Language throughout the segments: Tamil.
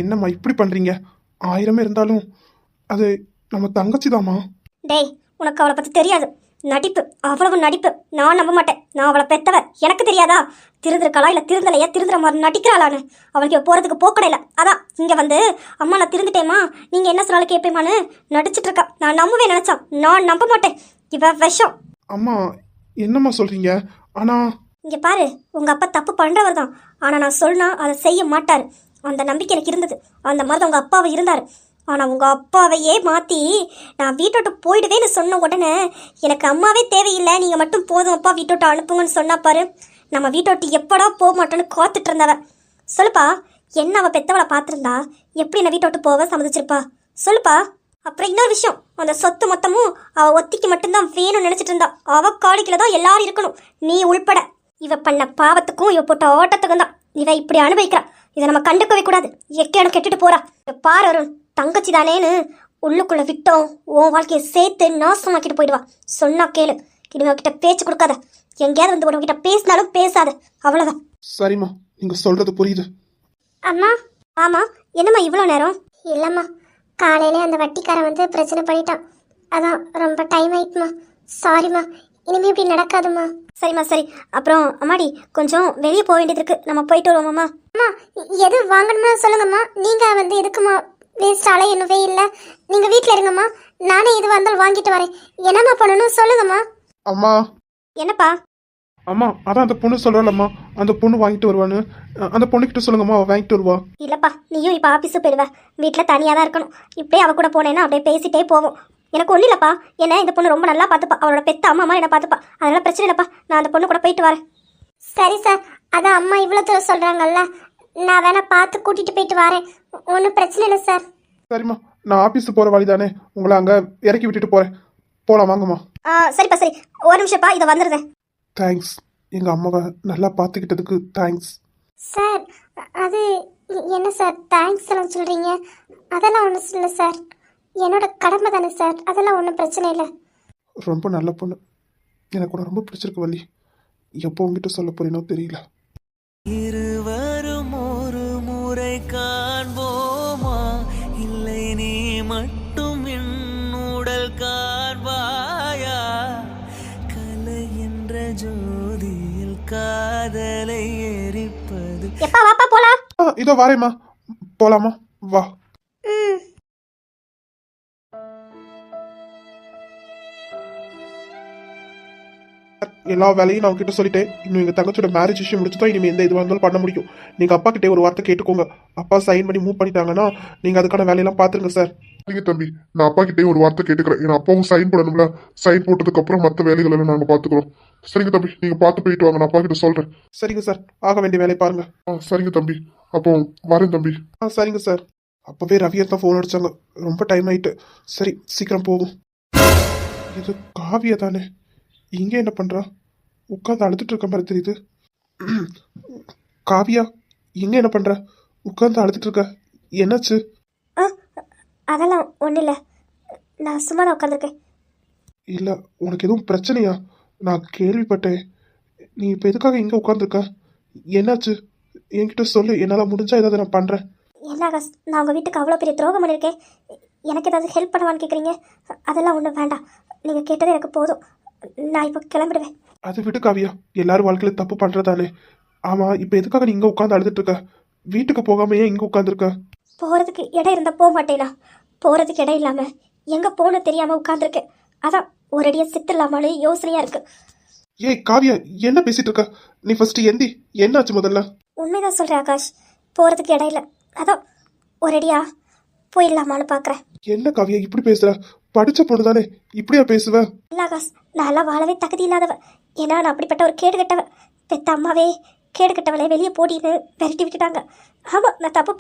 என்னம்மா இப்படி பண்றீங்க? 1000 இருந்தாலும் அது நம்ம தங்கச்சிதாம்மா. டேய், உனக்கு அவளை பத்தி தெரியாது. நடிப்பு, அவ்வளவு நடிப்பு. நான் நம்ப மாட்டேன். நான் அவளை பெத்தவ, எனக்கு தெரியாதா? திருந்திருக்காளா இல்ல திருந்தலையா, திருந்துற மாதிரி நடிக்கிறாளான்னு. அவளுக்கு இவ போறதுக்கு போக்கடை இல்ல. அதான் இங்க வந்து அம்மா நான் திருந்துட்டேம்மா, நீங்க என்ன சொன்னாலும் கேட்பேமான்னு நடிச்சிட்டு இருக்கா. நான் நம்பவே நினைச்சா, நான் நம்ப மாட்டேன். இவ விஷம். அம்மா என்னம்மா சொல்றீங்க? ஆனா இங்க பாரு, உங்க அப்பா தப்பு பண்றவர் தான். ஆனா நான் சொன்னா அதை செய்ய மாட்டாரு. அந்த நம்பிக்கை எனக்கு இருந்தது. அந்த மாதிரி தான் உங்க அப்பாவை இருந்தாரு. ஆனா உங்க அப்பாவையே மாத்தி நான் வீட்டோட்டு போயிடுவேன்னு சொன்ன உடனே எனக்கு அம்மாவே தேவையில்லை, நீங்க மட்டும் போதும் அப்பா வீட்டோட்டு அனுப்புங்கன்னு சொன்னா பாரு. நம்ம வீட்டோட்டு எப்படா போக மாட்டோன்னு காத்துட்டு இருந்தவ. சொல்லுப்பா, என்ன அவ பெத்தவளை பார்த்துருந்தா எப்படி என்ன வீட்டோட்டு போவ சம்மதிச்சிருப்பா? சொல்லுப்பா. அப்புறம் இன்னொரு விஷயம், அந்த சொத்து மொத்தமும் அவ ஒத்திக்கு மட்டும்தான் வேணும்னு நினைச்சிட்டு இருந்தா. அவ காலிக்கில தான் எல்லாரும் இருக்கணும், நீ உள்பட. இவ பண்ண பாவத்துக்கும் இவ போட்ட ஓட்டத்துக்கும் தான் இவ இப்படி அனுபவிக்கிறா. இதை நம்ம கண்டுக்கவே கூடாது. எக்கேனும் கெட்டுட்டு போறா. பாரு அருண், தங்கச்சி தானேன்னு உள்ளுக்குள்ள விட்டோம் உன் வாழ்க்கையை சேர்த்து நாசமாக்கிட்டு போயிடுவா. சொன்னா கேளு. இனிமே கிட்ட பேச்சு கொடுக்காத. எங்கேயாவது வந்து உனக்கிட்ட பேசினாலும் பேசாத, அவ்வளவுதான். சரிம்மா, நீங்க சொல்றது புரியுது. அம்மா. ஆமா, என்னம்மா இவ்வளோ நேரம்? இல்லைம்மா, காலையிலே அந்த வட்டிக்காரன் வந்து பிரச்சனை பண்ணிட்டான். அதான் ரொம்ப டைம் ஆயிட்டுமா. சாரிம்மா, இனிமே இப்படி நடக்காதும்மா. சரிம்மா சரி. அப்புறம் அம்மாடி, கொஞ்சம் வெளியே போக வேண்டியது இருக்கு, நம்ம போயிட்டு வருவோம்மா. அம்மா, எது வாங்கணுமா சொல்லுங்கம்மா. நீங்க வந்து எதுக்குமா வேஸ்ட் அலையணுவே இல்லை. நீங்க வீட்டில் இருங்கம்மா, நானே எது வந்தாலும் வாங்கிட்டு வரேன். என்னம்மா பண்ணணும் சொல்லுங்கம்மா. அம்மா. என்னப்பா? அம்மா அதான் அந்த பொண்ணு சொல்றாளம்மா, அந்த பொண்ணு வாங்கிட்டு வருவான்னு. அந்த பொண்ணுகிட்ட சொல்லுங்கம்மா, அவ வாங்கிட்டு வருவா. இல்லப்பா, நீயும் இப்போ ஆஃபீஸுக்கு போயிடுவ. வீட்டில் தனியாக தான் இருக்கணும். இப்படியே அவ கூட போனேன்னா அப்படியே பேசிட்டே போவோம். எனக்கு ஒன்றும் இல்லைப்பா. என்ன இந்த பொண்ணு ரொம்ப நல்லா பார்த்துப்பா. அவளோட பெத்த அம்மா என்ன பார்த்துப்பா. அதனால பிரச்சனை இல்லைப்பா. நான் அந்த பொண்ணு கூட போயிட்டு வரேன். சரி சார், அதான் அம்மா இவ்வளோ தூரம் சொல்கிறாங்கல்ல, நான் வேணா பார்த்து கூட்டிகிட்டு போயிட்டு வரேன். ஒன்றும் பிரச்சனை இல்லை சார். சரிம்மா, நான் ஆபீஸுக்கு போற வழிதானே, உங்களை அங்க இறக்கி விட்டுட்டு போறேன். போலாம் வாங்கம்மா. சரிப்பா சரி. ஒரு நிமிஷப்பா, இதை வந்துடுறேன். தேங்க்ஸ், எங்க அம்மாவை நல்லா பார்த்துக்கிட்டதுக்கு தேங்க்ஸ். சார், அது என்ன சார் தேங்க்ஸ் எல்லாம் சொல்கிறீங்க? அதெல்லாம் ஒன்றும் இல்லை சார், என்னோட கடமை தானே சார். அதெல்லாம் ஒன்றும் பிரச்சனை இல்லை. ரொம்ப நல்ல பொண்ணு, எனக்கு உன்னை ரொம்ப பிடிச்சிருக்கு வள்ளி. எப்போ உங்ககிட்ட சொல்ல போறேனோ தெரியல. இருவரும் ஒரு முறை காண்போமா, இல்லை நீ மட்டும் என்னுடல் காண்பாயா? கலை என்ற ஜோதியில் காதலை எரிப்பது. எப்பா வாப்பா போலாம். இதோ வரேம்மா, போலாமா? வா. எல்லா வேலையும் நான் உங்ககிட்ட சொல்லிட்டேன். இன்னும் எங்க தங்கச்சியோட மேரேஜ் விஷயம் முடிச்சுதான் இனிமே எந்த இதுவாக இருந்தாலும் பண்ண முடியும். நீங்க அப்பா கிட்டே ஒரு வார்த்தை கேட்டுக்கோங்க. அப்பா சைன் பண்ணி மூவ் பண்ணிட்டாங்கன்னா நீங்க அதுக்கான வேலையெல்லாம் பாத்துருங்க சார். சரிங்க தம்பி, நான் அப்பா கிட்டே ஒரு வார்த்தை கேட்டுக்கிறேன். ஏன்னா அப்பாவும் சைன் போடணும்ல. சைன் போட்டதுக்கு அப்புறம் மற்ற வேலைகள் எல்லாம் நாங்க பாத்துக்கிறோம். சரிங்க தம்பி, நீங்க பார்த்து போயிட்டு வாங்க, நான் அப்பா கிட்ட சொல்றேன். சரிங்க சார், ஆக வேண்டிய வேலையை பாருங்க. சரிங்க தம்பி, அப்போ வரேன் தம்பி. சரிங்க சார். அப்பவே ரவியை தான் ஃபோன் அடிச்சாங்க. ரொம்ப டைம் ஆயிட்டு. சரி சீக்கிரம் போகும். இது காவியா தானே? இங்க என்ன பண்றா? உட்காந்து அழுதுட்டு இருக்க மாதிரி தெரியுது. காவியா, இங்க என்ன பண்ற? உட்காந்து அழுதுட்டு இருக்க, என்னாச்சு? அதெல்லாம் ஒன்றும் இல்லை, நான் சும்மா தான் உட்காந்துருக்கேன். இல்ல, உனக்கு எதுவும் பிரச்சனையா? நான் கேள்விப்பட்டேன். நீ இப்ப எதுக்காக இங்க உட்காந்துருக்க? என்னாச்சு? என்கிட்ட சொல்லு, என்னால முடிஞ்சா ஏதாவது நான் பண்றேன். என்ன ஆகாஷ், நான் உங்கள் வீட்டுக்கு அவ்வளோ பெரிய துரோகம் பண்ணியிருக்கேன். எனக்கு ஏதாவது ஹெல்ப் பண்ணுவான்னு கேட்குறீங்க? அதெல்லாம் ஒன்றும் வேண்டாம், நீங்கள் கேட்டது எனக்கு போதும். நான் இப்போ கிளம்பிடுவேன். அது விடு காவியா, எல்லாரும் வாழ்க்கையில தப்பு பண்றதானே. ஆமா, இப்ப எதுக்காக நீ இங்க உட்காந்து அழுதுட்டு இருக்க? வீட்டுக்கு போகாம ஏன் இங்க உட்காந்துருக்க? போகிறதுக்கு இடம் இருந்தால் போக மாட்டேனா? போகிறதுக்கு இடம் இல்லாமல் எங்கே போகணும் தெரியாமல் உட்காந்துருக்கேன். அதான் ஒரடியாக சித்திரலாமான்னு யோசனையாக இருக்கு. ஏய் காவியா, என்ன பேசிட்டு இருக்க? நீ ஃபர்ஸ்ட் எந்தி. என்னாச்சு முதல்ல? உண்மைதான் சொல்கிறேன் ஆகாஷ், போகிறதுக்கு இடம் இல்லை. அதான் ஒரடியா போயிடலாமான்னு பார்க்குறேன். என்ன காவியா இப்படி பேசுற? படிச்ச பொண்ணு தானே, இப்படியா பேசுவ? இல்லை ஆகாஷ், நான் எல்லாம் வாழவே தகுதி இல்லாதவ. ஏன்னா நான் அப்படிப்பட்ட ஒரு கேடு கட்டவ. பெத்த அம்மாவே கேடு கட்டவளே வெளியே போடின்னு விரட்டி விட்டுட்டாங்க. ஆமாம், நான் தப்பு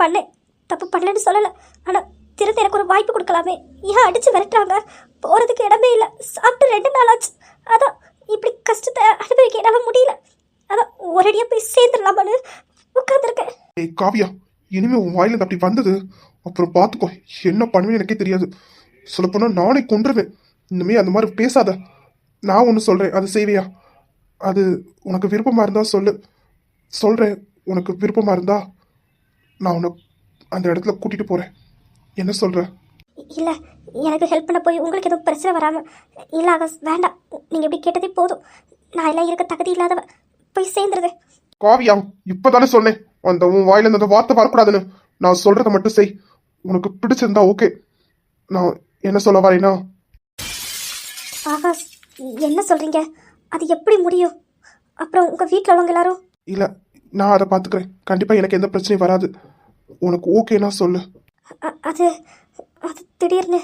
பண்ணலன்னு சொல்லலை. ஆனால் திரும்ப எனக்கு ஒரு வாய்ப்பு கொடுக்கலாமே. ஏன் அடித்து விரட்டுறாங்க? போகிறதுக்கு இடமே இல்லை. சாப்பிட்டு 2 நாள் ஆச்சு. அதான் இப்படி கஷ்டத்தை அனுபவிக்க என்னால் முடியல. அதான் ஒரடியாக போய் சேர்ந்துடலாமான்னு உட்காந்துருக்கேன். ஏய் காவியா, இனிமே உன் வாயில அப்படி வந்தது அப்புறம் பாத்துக்கோ, என்ன பண்ணுவேன்னு எனக்கே தெரியாது. சொல்லப்போனா நானே கொன்றுவேன். இனிமே அந்த மாதிரி பேசாத. நான் ஒன்று சொல்றேன், அது செய்வியா? அது உனக்கு விருப்பமா இருந்தா சொல்லு. சொல்றேன், உனக்கு விருப்பமா இருந்தா நான் உன்னை அந்த இடத்துல கூட்டிட்டு போறேன். என்ன சொல்ற? இல்லை, எனக்கு ஹெல்ப் பண்ண போய் உங்களுக்கு எதுவும் பிரச்சனை வராமல். இல்லை ஆகாஷ், வேண்டாம். நீங்கள் இப்படி கேட்டதே போதும். நான் எல்லாம் இருக்க தகுதி இல்லாதவ. போய் சேர்ந்துருது. காவியா, இப்பதானே சொன்னேன் அந்த உன் வாயில இருந்து அந்த வார்த்தை வரக்கூடாதுன்னு. நான் சொல்றதை மட்டும் செய். உனக்கு பிடிச்சிருந்தா ஓகே. நான் என்ன சொல்ல வரேன்னா, ஆகாஷ், என்ன சொல்கிறீங்க? அது எப்படி முடியும்? அப்புறம் உங்கள் வீட்டில் உள்ளவங்க எல்லாரும்? இல்ல, நான் அதை பாத்துக்கிறேன். கண்டிப்பா எனக்கு எந்த பிரச்சனையும் வராது. உனக்கு ஓகேனா சொல்லு. அது அது திடீர்னு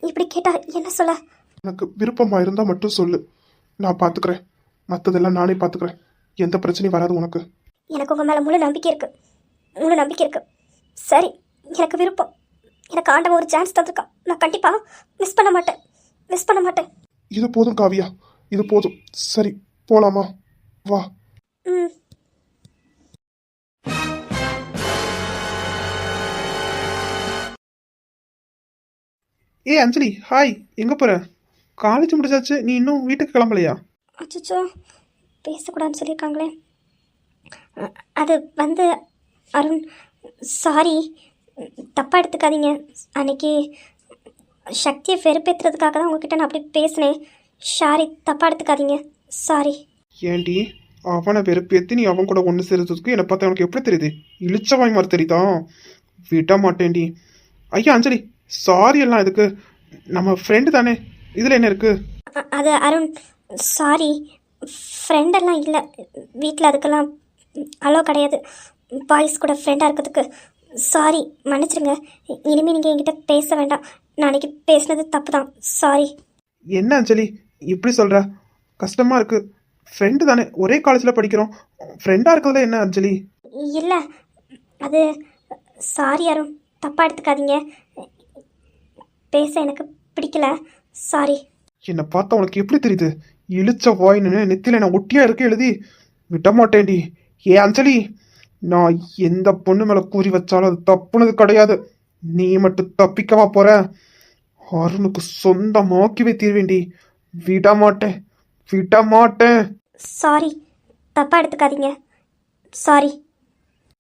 இப்படி கேட்டா என்ன சொல்ல? எனக்கு விருப்பமா இருந்தா மட்டும் சொல்லு, நான் பாத்துக்கிறேன். மத்ததெல்லாம் நானே பாத்துக்கிறேன். எந்த பிரச்சனையும் வராது உனக்கு. எனக்கு உங்கள் மேலே முழு நம்பிக்கை இருக்குது. முழு நம்பிக்கை இருக்குது. சரி, எனக்கு விருப்பம். எனக்கு ஆண்டவன் ஒரு சான்ஸ் தந்திருக்கான். நான் கண்டிப்பாக மிஸ் பண்ண மாட்டேன். மிஸ் பண்ண மாட்டேன். இது போதும் காவியா, இது போதும். சரி, போலாமா? வா. ம். ஏ அஞ்சலி, ஹாய். எங்க போற? காலேஜ் முடிச்சாச்சு, நீ இன்னும் வீட்டுக்கு கிளம்பலையா? அச்சோ, பேசக்கூடாதுன்னு சொல்லியிருக்காங்களே. அது வந்து அருண், சாரி, தப்பாக எடுத்துக்காதீங்க. அன்னைக்கு சக்தியை வெறுப்பேற்றுறதுக்காக தான் உங்ககிட்ட நான் அப்படி பேசினேன். சாரி, தப்பாக எடுத்துக்காதீங்க. சாரி. ஏண்டி, அவனை வெறுப்பேத்தி நீ அவன் கூட ஒன்று சேர்றதுக்கு என்னை பார்த்தா உனக்கு எப்படி தெரியுது? இழிச்சவாய் மாதிரி தெரியுதா? விட மாட்டேன்டி. ஐயா அஞ்சலி, சாரி எல்லாம் இதுக்கு. நம்ம ஃப்ரெண்டு தானே, இதில் என்ன இருக்கு? அது அருண், சாரி, ஃப்ரெண்டெல்லாம் இல்லை. வீட்டில் அதுக்கெல்லாம் அலோ கிடையாது. பாய்ஸ் கூட ஃப்ரெண்டாக இருக்கிறதுக்கு. சாரி, மன்னிச்சிருங்க. இனிமேல் நீங்கள் என்கிட்ட பேச வேண்டாம். நான் அன்றைக்கி பேசுனது தப்பு தான். சாரி. என்ன அஞ்சலி இப்படி சொல்ற? கஷ்டமா இருக்கு. ஃப்ரெண்டு தானே, ஒரே காலேஜில் படிக்கிறோம். ஃப்ரெண்டாக இருக்கிறதுல என்ன அஞ்சலி? இல்லை, அது சாரி அருண், தப்பாக எடுத்துக்காதீங்க. பேச எனக்கு பிடிக்கல. சாரி. என்னை பார்த்தா உனக்கு எப்படி தெரியுது? இழிச்ச வாயின்னு நெத்தில நான் ஒட்டியா இருக்க எழுதி விட மாட்டேன்டி. ஏ அஞ்சலி, நான் எந்த பொண்ணு மேல கூறி வச்சாலும் அது தப்புனது கிடையாது. நீ மட்டும் தப்பிக்கவா போற? அருணுக்கு சொந்தமாக்கி தீர்வேண்டி. விட மாட்டேன், விட மாட்டேன். சாரி, தப்பாக எடுத்துக்காதீங்க. சாரி.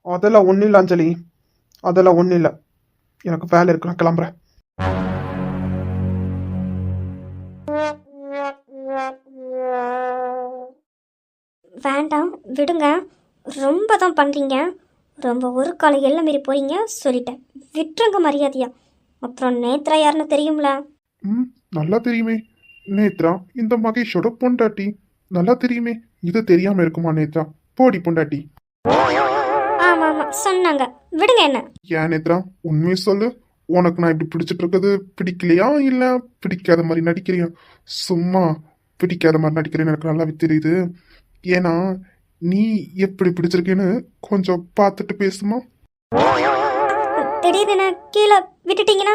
அதெல்லாம் ஒன்றும் இல்லை அஞ்சலி, அதெல்லாம் ஒன்றும் இல்லை. எனக்கு வேலை இருக்கு, நான் கிளம்புறேன். வேண்டாம், விடுங்க. ரொம்ப தான் பண்ணுறீங்க. ரொம்ப ஒரு கால எல்லாம் மீறி போறீங்க. சொல்லிட்டேன், விட்டுருங்க மரியாதையா. அப்புறம் நேத்ரா யாருன்னு தெரியும்ல? ம், நல்லா தெரியுமே. நேத்ரா இந்த மகேஷோட பொண்டாட்டி. நல்லா தெரியுமே. இது தெரியாம இருக்குமா நேத்ரா? போடி பொண்டாட்டி. ஆமாம் ஆமாம், சொன்னாங்க. விடுங்க என்ன. ஏன் நேத்ரா, உண்மையை சொல்லு. உனக்கு நான் இப்படி பிடிச்சிட்டு இருக்கிறது பிடிக்கலையா, இல்ல பிடிக்காத மாதிரி நடிக்கிறியா? சும்மா பிடிக்காத மாதிரி நடிக்கிறேன்னு எனக்கு நல்லாவே தெரியுது. ஏன்னா நீ எப்படி பிடிச்சிருக்கேன்னு கொஞ்சம் பார்த்துட்டு பேசுமா? திடீர்னு என்ன கீழே விட்டுட்டீங்கன்னா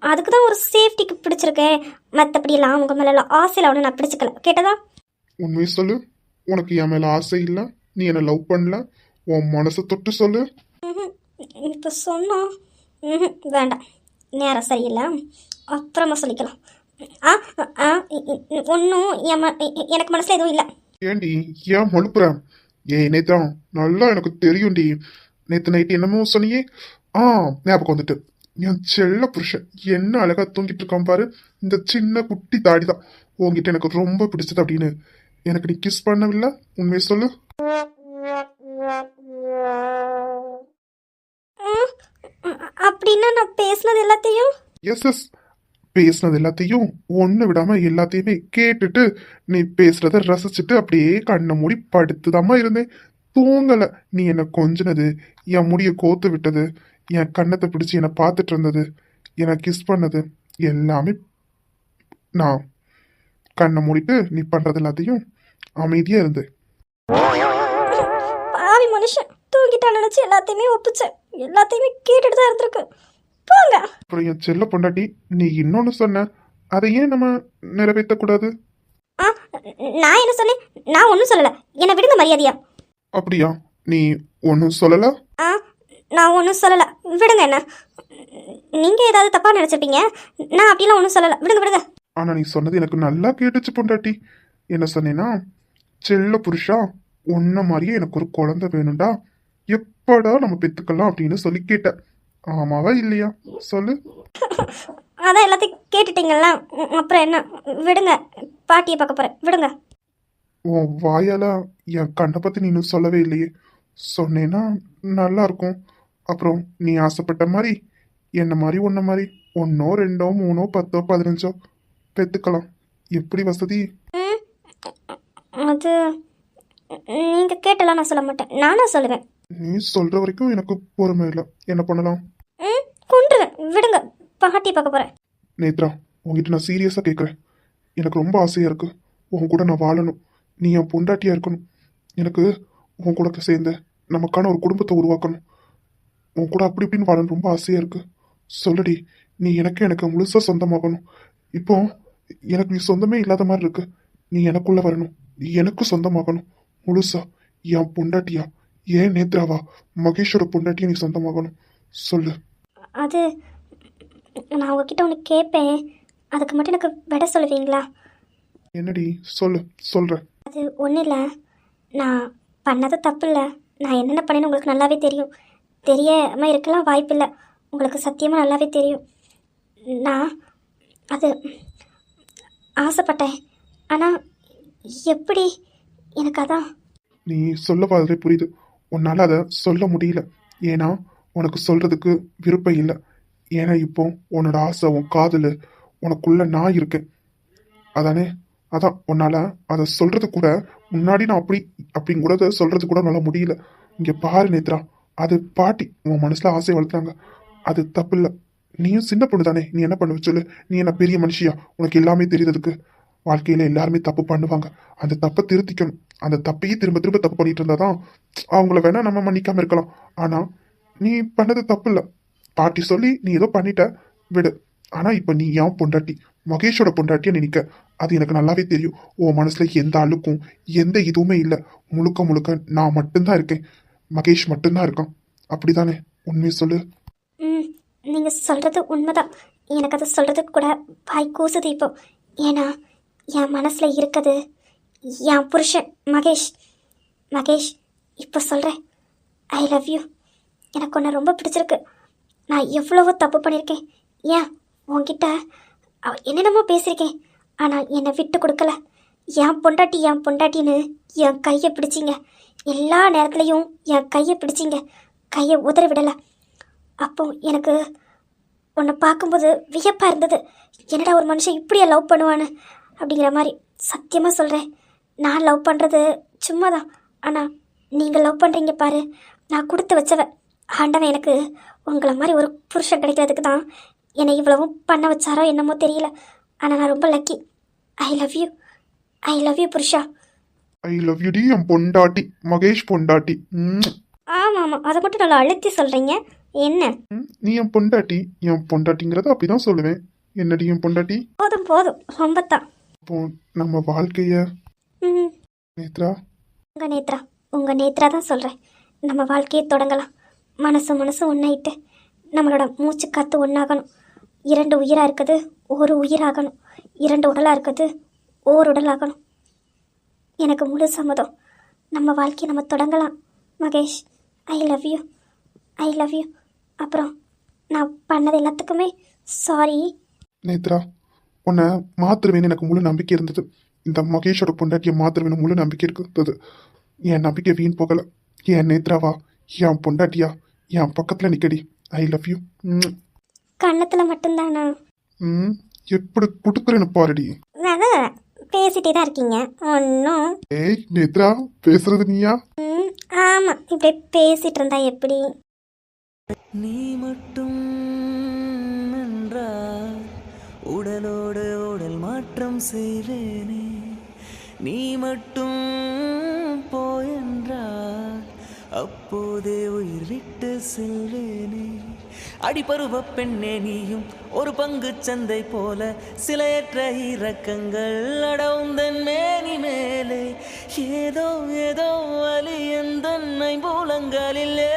அதுக்கு தான் ஒரு சேஃப்டிக்கு பிடிச்சிருக்கேன். மற்றபடியெல்லாம் உங்கள் மேலே ஆசையில் ஒன்று நான் பிடிச்சிக்கல. கேட்டதா? உண்மையை சொல்லு. உனக்கு என் மேல ஆசை இல்ல, நீ என்ன லவ் பண்ணல. உன் மனசை தொட்டு சொல்லு. இப்போ சொன்னோம். வேண்டாம், நேரம் சரியில்லை. அப்புறமா சொல்லிக்கலாம். ஒன்றும் எனக்கு மனசில் எதுவும் இல்லை. ஏண்டி ஏன் மழுப்புற? ஏய் நேத்ரா, நல்லா எனக்கு தெரியும்டி. நேத்து நைட்டு என்னமோ சொன்னியே, ஞாபகம் வந்துட்டு. என் செல்ல புருஷன் என்ன அழகா தூங்கிட்டு இருக்கான் பாரு. இந்த சின்ன குட்டி தாடி தான் உங்ககிட்ட எனக்கு ரொம்ப பிடிச்சது அப்படின்னு. எனக்கு நீ கிஸ் பண்ணவில்லை? உண்மையை சொல்லு. அப்படின்னா நான் பேசுனது எல்லாத்தையும்? எஸ் எஸ், பேசுனது எல்லாத்தையும் ஒன்று விடாம எல்லாத்தையுமே கேட்டுட்டு நீ பேசுறத ரசிச்சுட்டு அப்படியே கண்ணை மூடி படுத்துதாம்மா இருந்தேன். தூங்கல. நீ என்னை கொஞ்சினது, என் முடிய கோத்து விட்டது, என் கண்ணத்தை பிடிச்சி என்னை பார்த்துட்டு இருந்தது, என்னை கிஸ் பண்ணது எல்லாமே நான் கண்ணை மூடிட்டு நீ பண்றது எல்லாத்தையும் அமைதியா இருந்தேன். பாவி மனுஷன், தூங்கிட்டா நினைச்சு எல்லாத்தையுமே ஒப்புச்சேன். எல்லாத்தையுமே கேட்டுட்டு தான் இருந்திருக்கு. போங்க. அப்புறம் என் செல்ல பொண்டாட்டி, நீ இன்னொன்னு சொன்ன, அதை ஏன் நம்ம நிறைவேற்றக்கூடாது? நான் என்ன சொன்னேன்? நான் ஒன்றும் சொல்லலை. என்னை விடுங்க மரியாதையா. அப்படியா? நீ ஒன்றும் சொல்லல? நான் ஒன்றும் சொல்லலை. விடுங்க என்ன. நீங்கள் ஏதாவது தப்பாக நினச்சிருப்பீங்க. நான் அப்படிலாம் ஒன்றும் சொல்லலை. விடுங்க விடுங்க. ஆனா நீ சொன்னது எனக்கு நல்லா கேட்டுச்சு பொண்டாட்டி. என்ன சொன்னேன்னா, செல்ல புருஷா, உன்ன மாதிரியே எனக்கு ஒரு குழந்தை வேணும்டா. எப்படா நம்ம பெத்துக்கலாம் அப்படின்னு சொல்லி கேட்டேன். ஆமாவா இல்லையா சொல்லு. அதான் எல்லாத்தையும் கேட்டுட்டீங்களா? அப்புறம் என்ன, விடுங்க. பாட்டியை பார்க்க போகிறேன், விடுங்க. உன் வாயால என் கண்ணை பத்தி நீ இன்னும் சொல்லவே இல்லையே. சொன்னேன்னா நல்லா இருக்கும். அப்புறம் நீ ஆசைப்பட்ட மாதிரி என்ன மாதிரி உன்ன மாதிரி ஒன்னோ ரெண்டோ மூணோ 10 15 பெத்துக்கலாம். எப்படி வசதி? ம், அது நீங்கள் கேட்டலாம் நான் சொல்ல மாட்டேன், நானா சொல்லுவேன். நீ சொல்ற வரைக்கும் எனக்கு பொறுமை இல்லை. என்ன பண்ணலாம்? ம், கொண்டுருவேன், விடுங்க. பாட்டியை பார்க்க போகிறேன். நேத்ரா, உங்ககிட்ட நான் சீரியஸா கேட்குறேன். எனக்கு ரொம்ப ஆசையா இருக்கு. உன் கூட நான் வாழணும். நீ என் பொண்டாட்டியா இருக்கணும். எனக்கு உன் கூட சேர்ந்து நமக்கான ஒரு குடும்பத்தை உருவாக்கணும். உன் கூட அப்படி இப்படின்னு வாழணும் ரொம்ப ஆசையா இருக்கு. சொல்லுடி, நீ எனக்கு முழுசா சொந்தமாகணும். இப்போ எனக்கு நீ சொந்தமே இல்லாத மாதிரி இருக்கு. நீ எனக்குள்ள வரணும். நீ எனக்கு சொந்தமாகணும் முழுசா. என் பொண்டாட்டியா, ஏன் நேத்ராவா, மகேஷோட பொண்டாட்டியா நீ சொந்தமாகணும். சொல்லு. அது நான் உங்ககிட்ட ஒன்று கேட்பேன், அதுக்கு மட்டும் எனக்கு விட சொல்லுவீங்களா? என்னடி சொல்லு. சொல்றேன். அது ஒன்றும் இல்லை, நான் பண்ணது தப்பு இல்லை. நான் என்னென்ன பண்ணேன்னு உங்களுக்கு நல்லாவே தெரியும். தெரியாமல் இருக்கலாம் வாய்ப்பில்லை, உங்களுக்கு சத்தியமாக நல்லாவே தெரியும். நான் அது ஆசைப்பட்டேன், ஆனால் எப்படி, எனக்கு அதான். நீ சொல்ல வர்றதே புரியுது. உன்னால அதை சொல்ல முடியல. ஏன்னா உனக்கு சொல்றதுக்கு விருப்பம் இல்லை. ஏன்னா இப்போ உன்னோட ஆசை, உன் காதல், உனக்குள்ள நான் இருக்கேன். அதானே? அதான் உன்னால அதை சொல்றது கூட முன்னாடி நான் அப்படிங்கிறத சொல்றது கூட நல்லா முடியல. இங்க பாரு நேத்ரா, அது பாட்டி உன் மனசுல ஆசை வளர்த்தாங்க. அது தப்பு இல்லை. நீயும் சின்ன பொண்ணு தானே, நீ என்ன பண்ண சொல்லு. நீ என்ன பெரிய மனுஷியா? உனக்கு எல்லாமே தெரியுறதுக்கு. வாழ்க்கையில எல்லாருமே தப்பு பண்ணுவாங்க. அந்த தப்பை திருத்திக்கணும். அந்த தப்பையே திரும்ப திரும்ப தப்பு பண்ணிட்டு இருந்தாதான் அவங்கள வேணா நம்ம மன்னிக்காம இருக்கலாம். ஆனா நீ பண்ணது தப்பு இல்லை. பாட்டி சொல்லி நீ ஏதோ பண்ணிட்ட, விடு. ஆனா இப்ப நீ ஏன் பொண்டாட்டி, மகேஷோட பொண்டாட்டியா நினைக்க, அது எனக்கு நல்லாவே தெரியும். உன் மனசுல எந்த அழுக்கும் எந்த இதுவுமே இல்லை. முழுக்க முழுக்க நான் மட்டும்தான் இருக்கேன். மகேஷ் மட்டும்தான் இருக்கான். அப்படிதானே? உண்மையை சொல்லு. ம், நீங்கள் சொல்கிறது உண்மைதான். எனக்கு அதை சொல்கிறதுக்கு கூட வாய் கூசுது இப்போ. ஏன்னா என் மனசில் இருக்குது என் புருஷன் மகேஷ். மகேஷ், இப்போ சொல்கிறேன், ஐ லவ் யூ. எனக்கு உன்னை ரொம்ப பிடிச்சிருக்கு. நான் எவ்வளவோ தப்பு பண்ணியிருக்கேன். ஏன் உன்கிட்ட என்னென்னமோ பேசியிருக்கேன், ஆனால் என்னை விட்டு கொடுக்கல. என் பொண்டாட்டின்னு என் கையை பிடிச்சிங்க. எல்லா நேரத்துலையும் என் கையை பிடிச்சிங்க, கையை உதற விடலை. அப்போ எனக்கு உன்னை பார்க்கும்போது வியப்பாக இருந்தது. என்னடா ஒரு மனுஷன் இப்படியே லவ் பண்ணுவான்னு அப்படிங்கிற மாதிரி. சத்தியமாக சொல்கிறேன், நான் லவ் பண்ணுறது சும்மா தான். ஆனால் நீங்கள் லவ் பண்ணுறீங்க பாரு, நான் கொடுத்து வச்சவ. ஆண்டவன் எனக்கு உங்களை மாதிரி ஒரு புருஷன் கிடைக்கிறதுக்கு தான் என்னை இவ்வளவும் பண்ண வச்சாரோ என்னமோ தெரியல. ஆனால் நான் ரொம்ப lucky. I love you, I love you Purusha. I love you T N பொண்டாட்டி, மகேஷ் பொண்டாட்டி. ஆமாம் ஆமாம், அதை மட்டும் நல்லா அழுத்தி சொல்கிறீங்க. என்ன? நீ என் பொண்டாட்டி. என் பொண்டாட்டிங்கிறத அப்படிதான் சொல்லுவேன். என்னடி என் பொண்டாட்டி? போதும் போதும், ரொம்ப தான். அப்போ நம்ம வாழ்க்கைய ம், நேத்ரா, உங்கள் நேத்ரா தான் சொல்கிறேன். நம்ம வாழ்க்கையை தொடங்கலாம். மனசு ஒன்றாயிட்டு நம்மளோட மூச்சு காற்று ஒன்றாகணும். 2 உயிராக இருக்குது ஒரு உயிராகணும். 2 உடலாக இருக்குது ஓர் உடலாகணும். எனக்கு முழு சம்மதம். நம்ம வாழ்க்கையை நம்ம தொடங்கலாம் Mahesh. I love you, I love you. அப்புறம் நான் பண்ணது எல்லாத்துக்குமே சாரி. நேத்ரா, உன்னை மாத்திருவேன்னு எனக்கு முழு நம்பிக்கை இருந்தது. இந்த மகேஷோட பொண்டாட்டியை மாத்திருவேன்னு முழு நம்பிக்கை இருந்தது. என் நம்பிக்கை வீண் போகல. என் நேத்ராவா, என் பொண்டாட்டியா, என் பக்கத்துல நிக்கடி. I love you. கண்ணத்தில் மட்டும்தானா? எப்படி கொடுக்குறேன்னு பாருடி. அதான் பேசிட்டே தான் இருக்கீங்க ஒன்றும். ஏய் நேத்ரா, பேசுறது நீயா? ஆமாம், இப்படி பேசிட்டு இருந்தா எப்படி? நீ மட்டும் என்றால் உடலோடு உடல் மாற்றம் செய்வேனே. நீ மட்டும் போயென்றால் அப்போதே உயிர் விட்டு செல்வேனே. அடிபருவ பெண்ணே நீயும் ஒரு பங்கு சந்தை போல சிலையற்ற இறக்கங்கள் அடவுந்தன் மேனி மேலே. ஏதோ ஏதோ வலி எந்த மூலங்களிலே.